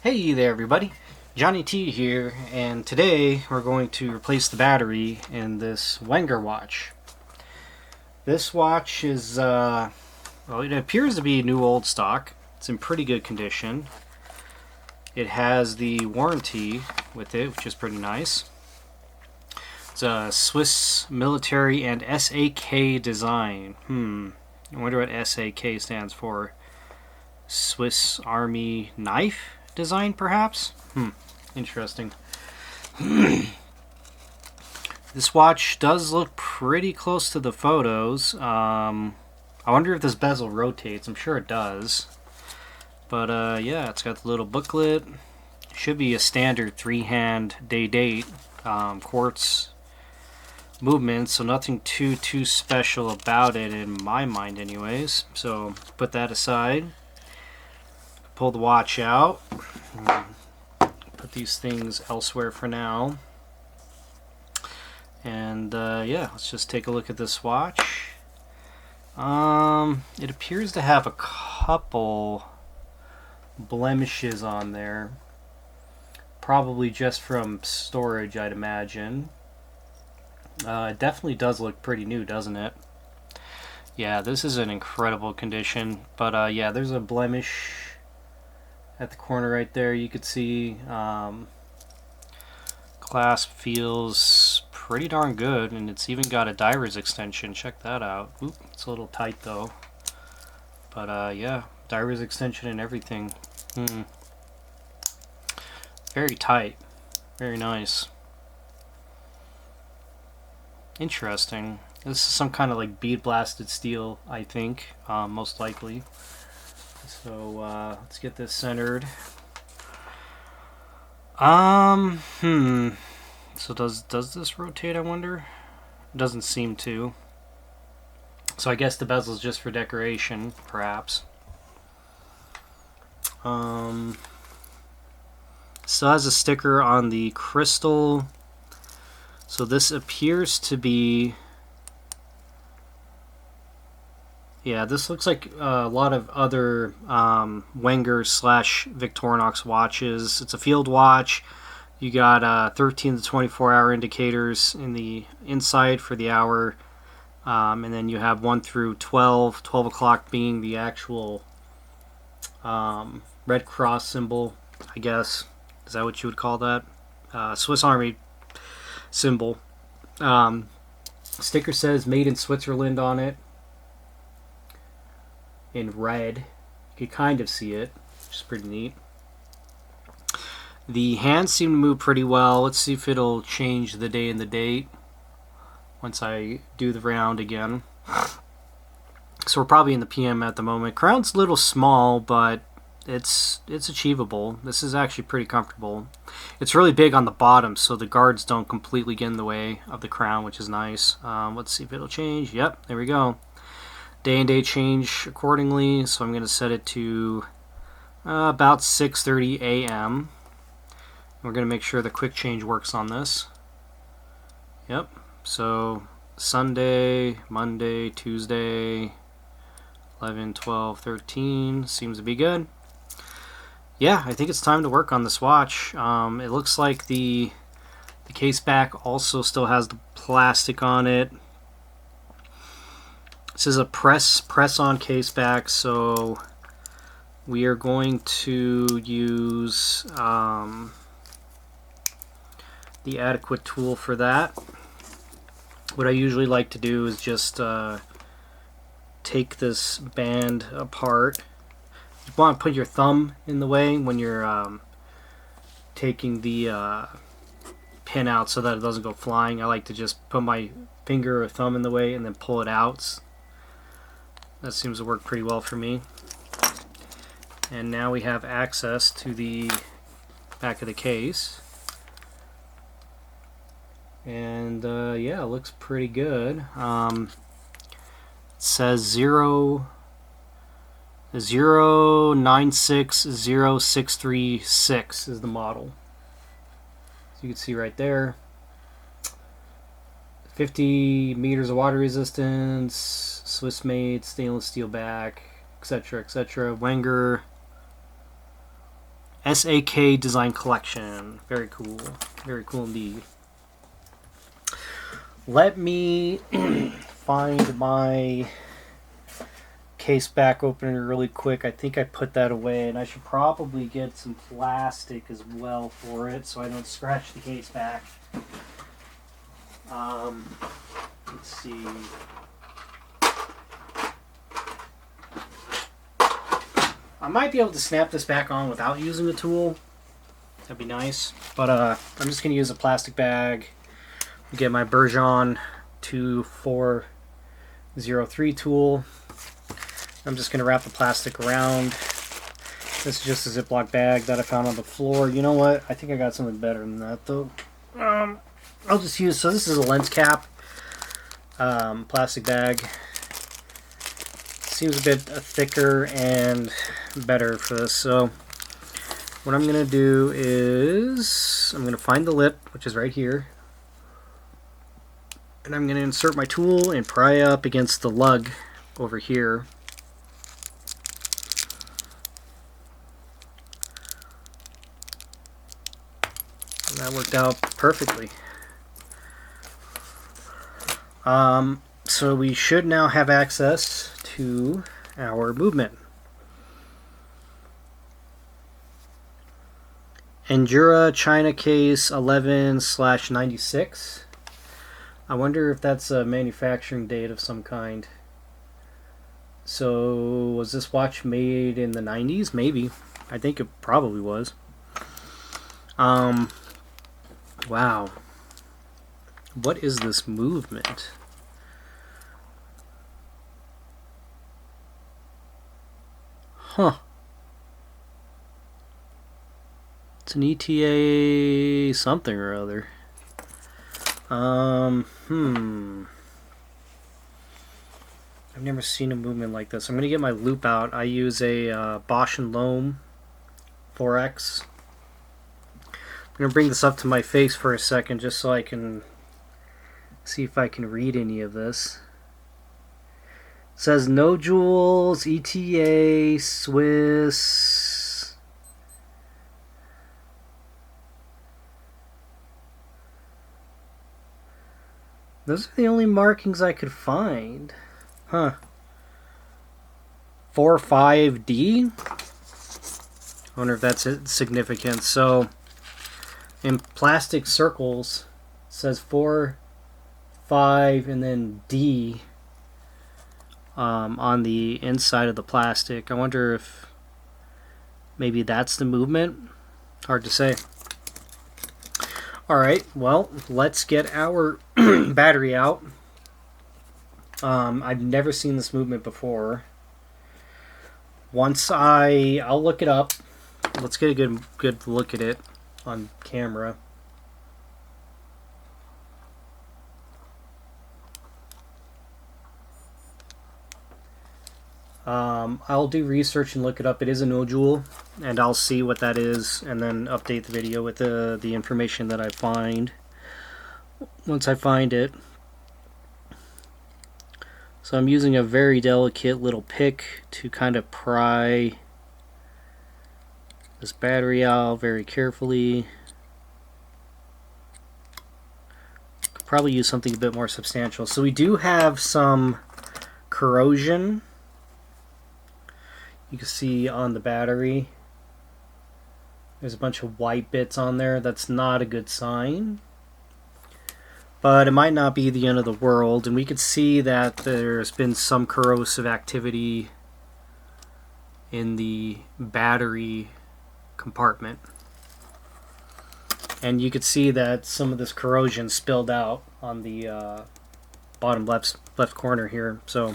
Hey there everybody, Johnny T here, and today we're going to replace the battery in this Wenger watch. This watch is, well, it appears to be new old stock. It's in pretty good condition. It has the warranty with it, which is pretty nice. It's a Swiss military and S.A.K design. I wonder what S.A.K stands for. Swiss Army knife design, perhaps? Interesting. This watch does look pretty close to the photos. I wonder if this bezel rotates. I'm sure it does. But yeah, it's got the little booklet. Should be a standard 3-hand day-date quartz movement, so nothing too special about it in my mind anyways. So put that aside. Pull the watch out. Put these things elsewhere for now. And yeah, let's just take a look at this watch. It appears to have a couple blemishes on there. Probably just from storage, I'd imagine. It definitely does look pretty new, doesn't it? Yeah, this is in incredible condition. But yeah, there's a blemish at the corner right there. You could see clasp feels pretty darn good, and it's even got a diver's extension. Check that out. Oop, it's a little tight though. But yeah, diver's extension and everything. Very tight. Very nice. Interesting. This is some kind of like bead blasted steel, I think, most likely. So let's get this centered. So does this rotate, I wonder? It doesn't seem to. So I guess the bezel's just for decoration, perhaps. Still has a sticker on the crystal. So this appears to be, yeah, this looks like a lot of other Wenger / Victorinox watches. It's a field watch. You got 13 to 24 hour indicators in the inside for the hour. And then you have 1 through 12, 12 o'clock being the actual Red Cross symbol, I guess. Is that what you would call that? Swiss Army symbol. Sticker says made in Switzerland on it in red. You can kind of see it, which is pretty neat. The hands seem to move pretty well. Let's see if it'll change the day and the date once I do the round again. So we're probably in the PM at the moment. Crown's a little small, but it's achievable. This is actually pretty comfortable. It's really big on the bottom, so the guards don't completely get in the way of the crown, which is nice. Let's see if it'll change. Yep, there we go. Day and date change accordingly, so I'm going to set it to about 6:30 a.m. We're going to make sure the quick change works on this. Yep, so Sunday, Monday, Tuesday, 11, 12, 13 seems to be good. Yeah, I think it's time to work on this watch. It looks like the case back also still has the plastic on it. This is a press-on case back, so we are going to use the adequate tool for that. What I usually like to do is just take this band apart. You want to put your thumb in the way when you're taking the pin out so that it doesn't go flying. I like to just put my finger or thumb in the way and then pull it out. That seems to work pretty well for me. And now we have access to the back of the case. And yeah, it looks pretty good. It says 096063 is the model. So you can see right there. 50 meters of water resistance, Swiss made, stainless steel back, etc., etc. Wenger S.A.K. Design Collection. Very cool. Very cool indeed. Let me find my case back opener really quick. I think I put that away, and I should probably get some plastic as well for it so I don't scratch the case back. Let's see. I might be able to snap this back on without using the tool. That'd be nice. But I'm just going to use a plastic bag. Get my Bergeon 2403 tool. I'm just going to wrap the plastic around. This is just a Ziploc bag that I found on the floor. You know what? I think I got something better than that, though. I'll just use... So this is a lens cap. Plastic bag. Seems a bit thicker and better for this. So what I'm going to do is I'm going to find the lip, which is right here. And I'm going to insert my tool and pry up against the lug over here. And that worked out perfectly. So we should now have access to our movement. Endura China case 11/96. I wonder if that's a manufacturing date of some kind. So was this watch made in the 90s? Maybe. I think it probably was. Wow. What is this movement? Huh. It's an ETA something or other. I've never seen a movement like this. I'm going to get my loop out. I use a Bosch & Lomb 4X. I'm going to bring this up to my face for a second just so I can see if I can read any of this. It says no jewels, ETA, Swiss. Those are the only markings I could find. Huh. 4-5D? I wonder if that's significant. So, in plastic circles, it says 4, 5, and then D on the inside of the plastic. I wonder if maybe that's the movement. Hard to say. Alright, well, let's get our battery out. I've never seen this movement before. Once I'll look it up. Let's get a good look at it on camera. I'll do research and look it up. It is a nodule, and I'll see what that is, and then update the video with the information that I find once I find it. So I'm using a very delicate little pick to kind of pry this battery out very carefully. Could probably use something a bit more substantial. So we do have some corrosion. You can see on the battery there's a bunch of white bits on there. That's not a good sign. But it might not be the end of the world, and we could see that there's been some corrosive activity in the battery compartment. And you could see that some of this corrosion spilled out on the bottom left corner here. So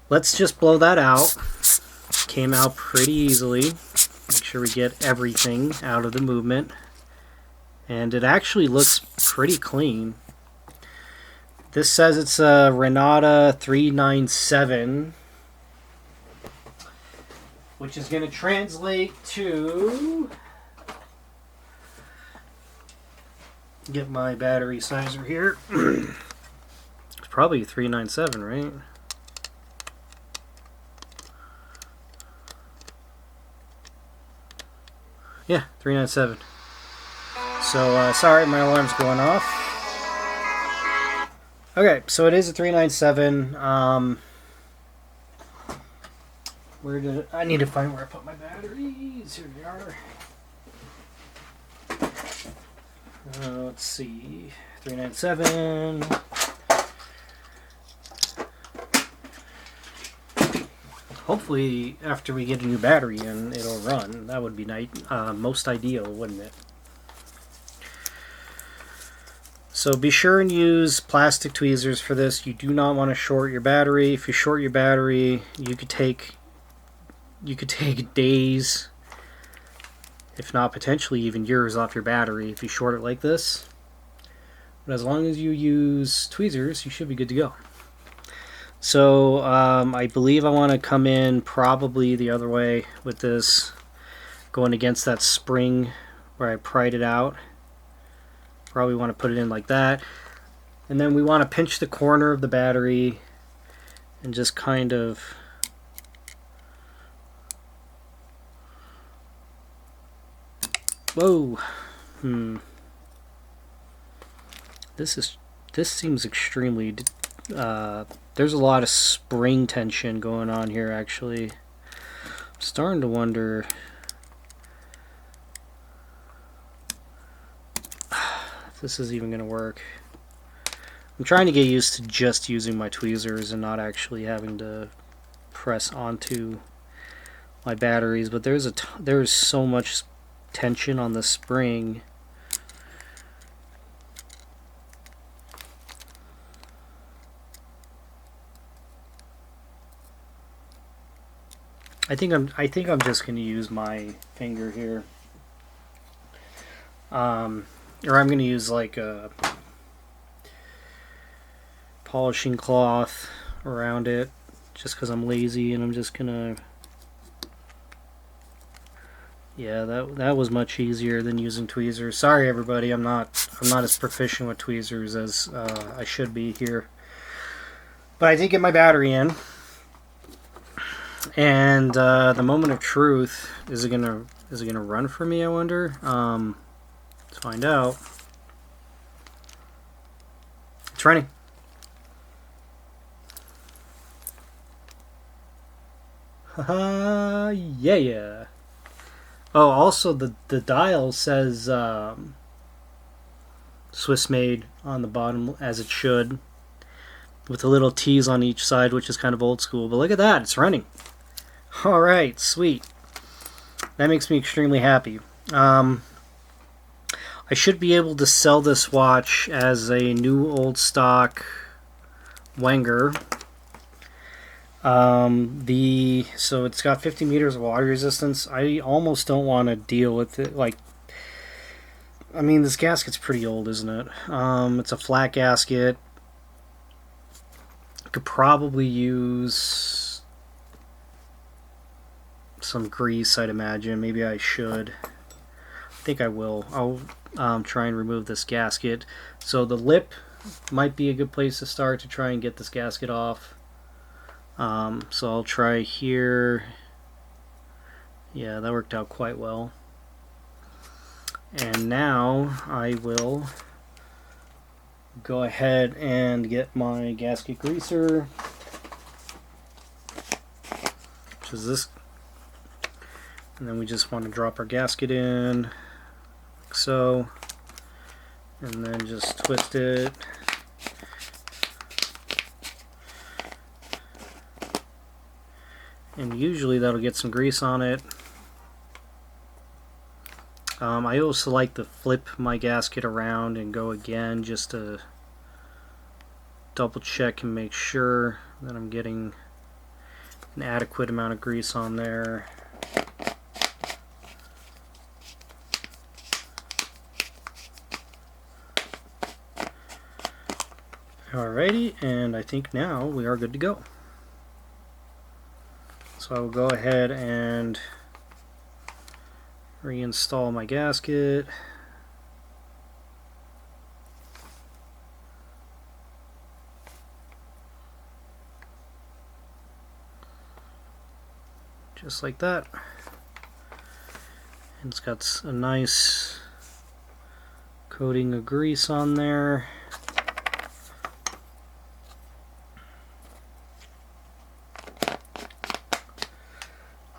let's just blow that out. Came out pretty easily. Make sure we get everything out of the movement. And it actually looks pretty clean. This says it's a Renata 397, which is going to translate to... Get my battery sizer here. It's probably 397, right? Yeah, 397. So, sorry, my alarm's going off. Okay, so it is a 397. Where did it, I need to find where I put my batteries. Here they are. Let's see. 397. Hopefully, after we get a new battery in, it'll run. That would be most ideal, wouldn't it? So be sure and use plastic tweezers for this. You do not want to short your battery. If you short your battery, you could take days, if not potentially even years, off your battery if you short it like this. But as long as you use tweezers, you should be good to go. So I believe I want to come in probably the other way with this, going against that spring where I pried it out. Probably want to put it in like that. And then we want to pinch the corner of the battery and just kind of whoa. This seems extremely there's a lot of spring tension going on here, actually. I'm starting to wonder if this is even going to work. I'm trying to get used to just using my tweezers and not actually having to press onto my batteries, but there's so much tension on the spring. I think I'm just going to use my finger here, or I'm going to use like a polishing cloth around it, just because I'm lazy, and I'm just gonna. Yeah, that was much easier than using tweezers. Sorry, everybody, I'm not as proficient with tweezers as I should be here. But I did get my battery in. And the moment of truth, is it gonna run for me, I wonder? Let's find out. It's running. Haha, yeah. Oh, also the dial says Swiss made on the bottom, as it should, with the little T's on each side, which is kind of old school. But look at that, it's running. Alright, sweet. That makes me extremely happy. I should be able to sell this watch as a new old stock Wenger. So it's got 50 meters of water resistance. I almost don't want to deal with it. Like, I mean, this gasket's pretty old, isn't it? It's a flat gasket. I could probably use some grease, I'd imagine. Maybe I should. I think I will. I'll try and remove this gasket. So the lip might be a good place to start to try and get this gasket off. So I'll try here. Yeah, that worked out quite well. And now I will go ahead and get my gasket greaser, which is this. And then we just want to drop our gasket in, like so, and then just twist it. And usually that'll get some grease on it. I also like to flip my gasket around and go again just to double check and make sure that I'm getting an adequate amount of grease on there. Alrighty, and I think now we are good to go. So I will go ahead and reinstall my gasket. Just like that. And it's got a nice coating of grease on there.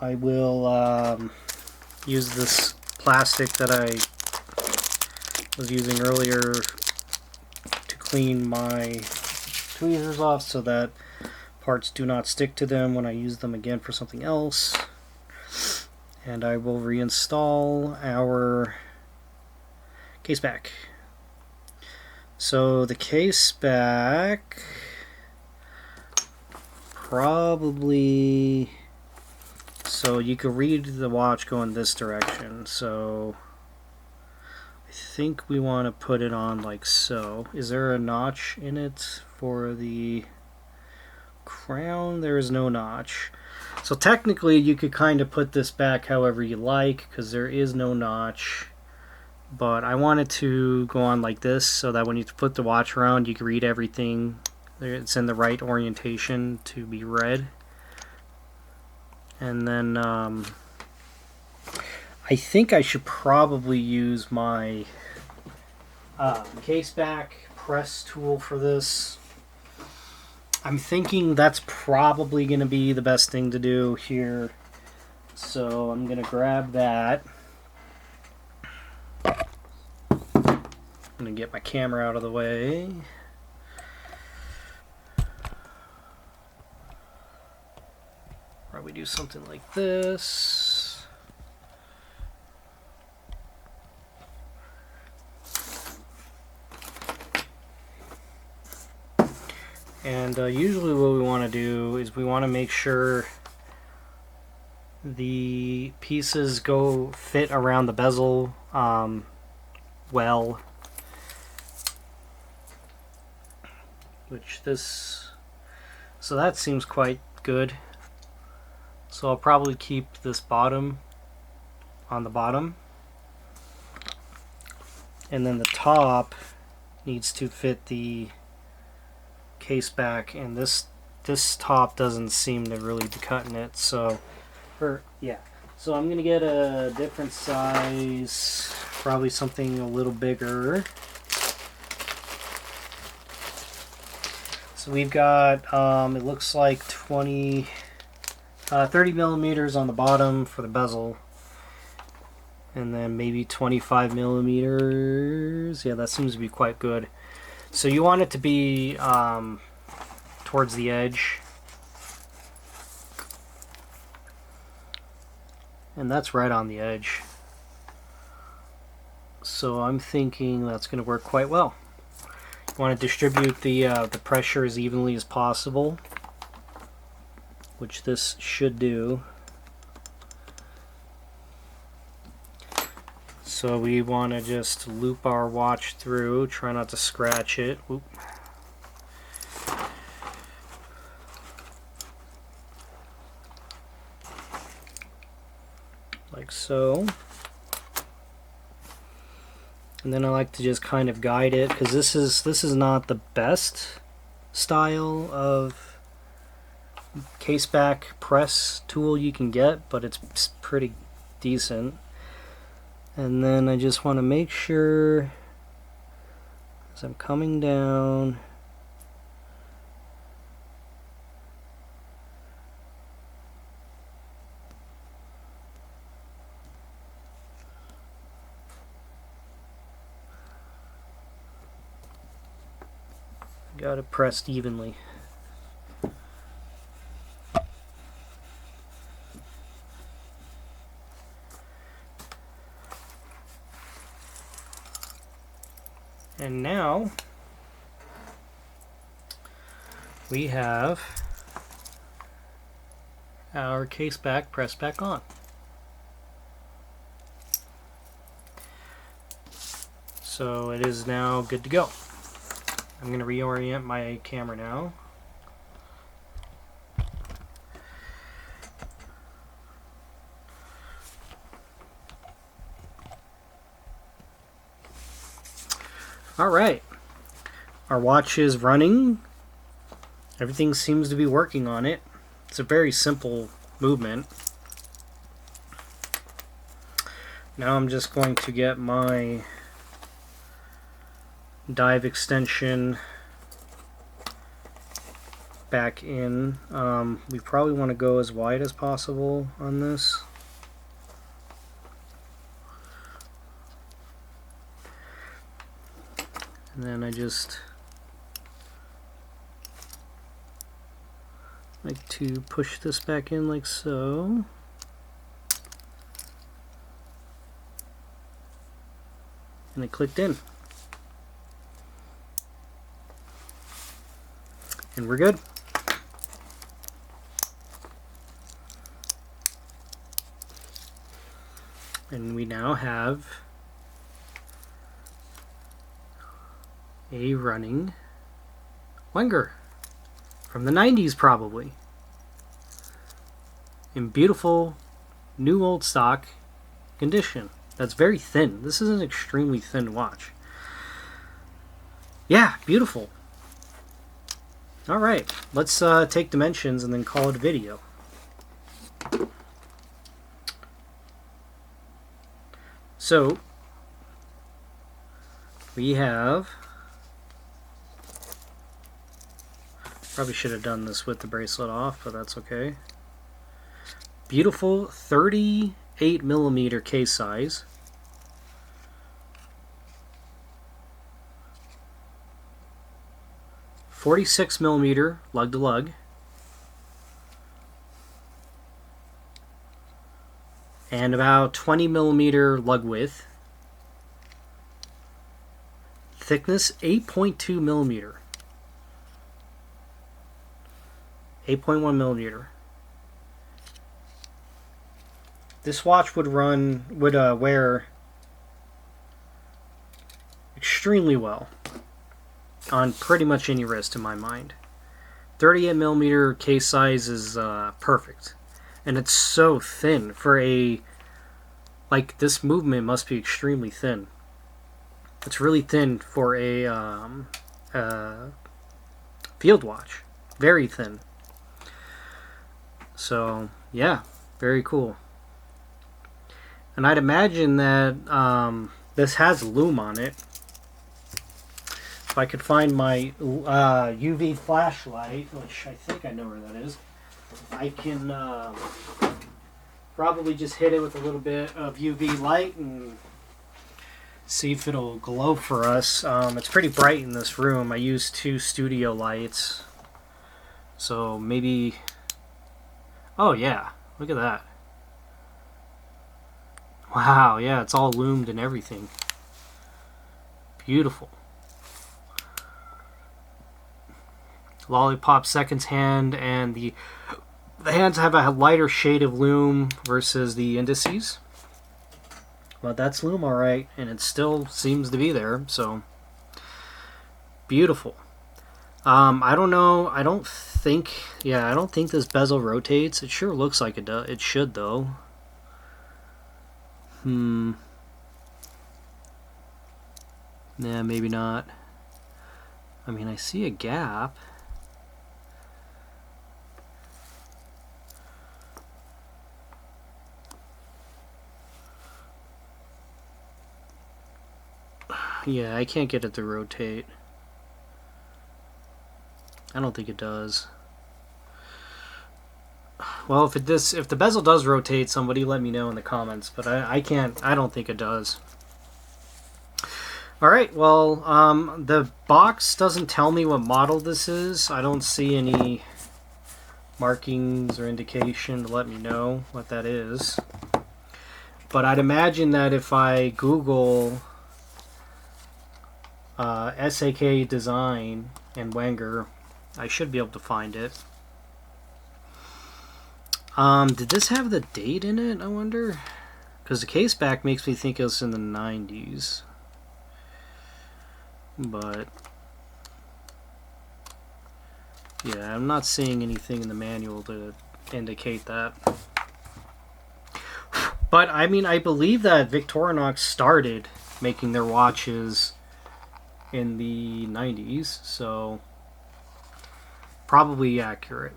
I will use this plastic that I was using earlier to clean my tweezers off so that parts do not stick to them when I use them again for something else. And I will reinstall our case back. So the case back probably, so you could read the watch going this direction, so I think we want to put it on like so. Is there a notch in it for the crown? There is no notch. So technically you could kind of put this back however you like because there is no notch, but I want it to go on like this so that when you put the watch around you can read everything. It's in the right orientation to be read. And then I think I should probably use my case back press tool for this. I'm thinking that's probably going to be the best thing to do here. So I'm going to grab that. I'm going to get my camera out of the way. Probably do something like this. And usually what we want to do is we want to make sure the pieces fit around the bezel well, so that seems quite good. So I'll probably keep this bottom on the bottom, and then the top needs to fit the case back, and this top doesn't seem to really be cutting it, so so I'm gonna get a different size, probably something a little bigger. So we've got it looks like 30 millimeters on the bottom for the bezel, and then maybe 25 millimeters. Yeah, that seems to be quite good. So you want it to be towards the edge, and that's right on the edge. So I'm thinking that's going to work quite well. You want to distribute the pressure as evenly as possible, which this should do. So we want to just loop our watch through, try not to scratch it. Oop. Like so. And then I like to just kind of guide it, because this is not the best style of case back press tool you can get, but it's pretty decent. And then I just want to make sure as I'm coming down, got it pressed evenly. And now we have our case back pressed back on. So it is now good to go. I'm going to reorient my camera now. Alright, our watch is running. Everything seems to be working on it. It's a very simple movement. Now I'm just going to get my dive extension back in. We probably want to go as wide as possible on this. And then I just like to push this back in like so. And it clicked in. And we're good. And we now have a running Wenger from the 90s probably. In beautiful new old stock condition. That's very thin. This is an extremely thin watch. Yeah, beautiful. Alright, let's take dimensions and then call it a video. So, we have... Probably should have done this with the bracelet off, but that's okay. Beautiful 38mm case size. .46mm lug to lug. And about 20mm lug width. Thickness 8.2mm. 8.1mm. This watch would wear extremely well on pretty much any wrist in my mind. 38mm case size is perfect. And it's so thin for a... Like, this movement must be extremely thin. It's really thin for a field watch. Very thin. So, yeah, very cool. And I'd imagine that this has lume on it. If I could find my UV flashlight, which I think I know where that is, I can probably just hit it with a little bit of UV light and see if it'll glow for us. It's pretty bright in this room. I use 2 studio lights. So maybe... Oh yeah, look at that. Wow, yeah, it's all loomed and everything. Beautiful. Lollipop seconds hand, and the hands have a lighter shade of lume versus the indices. But that's lume alright, and it still seems to be there, so beautiful. I don't know, I don't think this bezel rotates. It sure looks like it does. It should, though. Yeah, maybe not. I mean, I see a gap. Yeah, I can't get it to rotate. I don't think it does. Well, if the bezel does rotate, somebody let me know in the comments. But I can't. I don't think it does. All right. Well, the box doesn't tell me what model this is. I don't see any markings or indication to let me know what that is. But I'd imagine that if I Google S.A.K. design and Wenger, I should be able to find it. Did this have the date in it, I wonder? Because the case back makes me think it was in the 90s. But yeah, I'm not seeing anything in the manual to indicate that. But I mean, I believe that Victorinox started making their watches in the 90s, so probably accurate.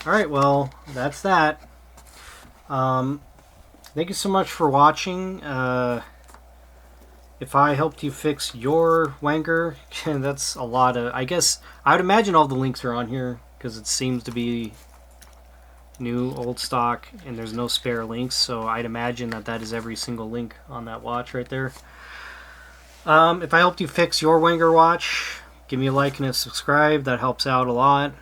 Alright, well, that's that. Thank you so much for watching. If I helped you fix your Wenger, that's a lot of... I guess I would imagine all the links are on here because it seems to be new, old stock, and there's no spare links, so I'd imagine that that is every single link on that watch right there. If I helped you fix your Wenger watch, give me a like and a subscribe. That helps out a lot.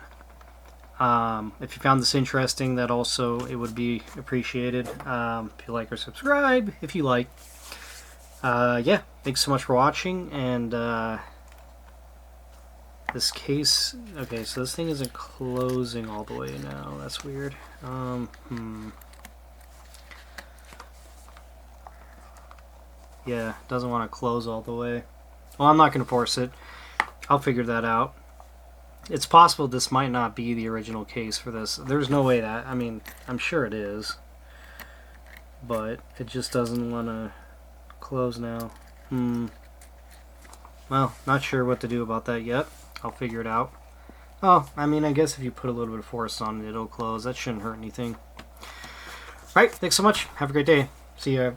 If you found this interesting, that also, it would be appreciated. If you like or subscribe, if you like. Yeah, thanks so much for watching, and this case... Okay, so this thing isn't closing all the way now. That's weird. Yeah, doesn't want to close all the way. Well, I'm not going to force it. I'll figure that out. It's possible this might not be the original case for this. There's no way that... I mean, I'm sure it is. But it just doesn't want to close now. Well, not sure what to do about that yet. I'll figure it out. Oh, I mean, I guess if you put a little bit of force on it, it'll close. That shouldn't hurt anything. Alright, thanks so much. Have a great day. See ya.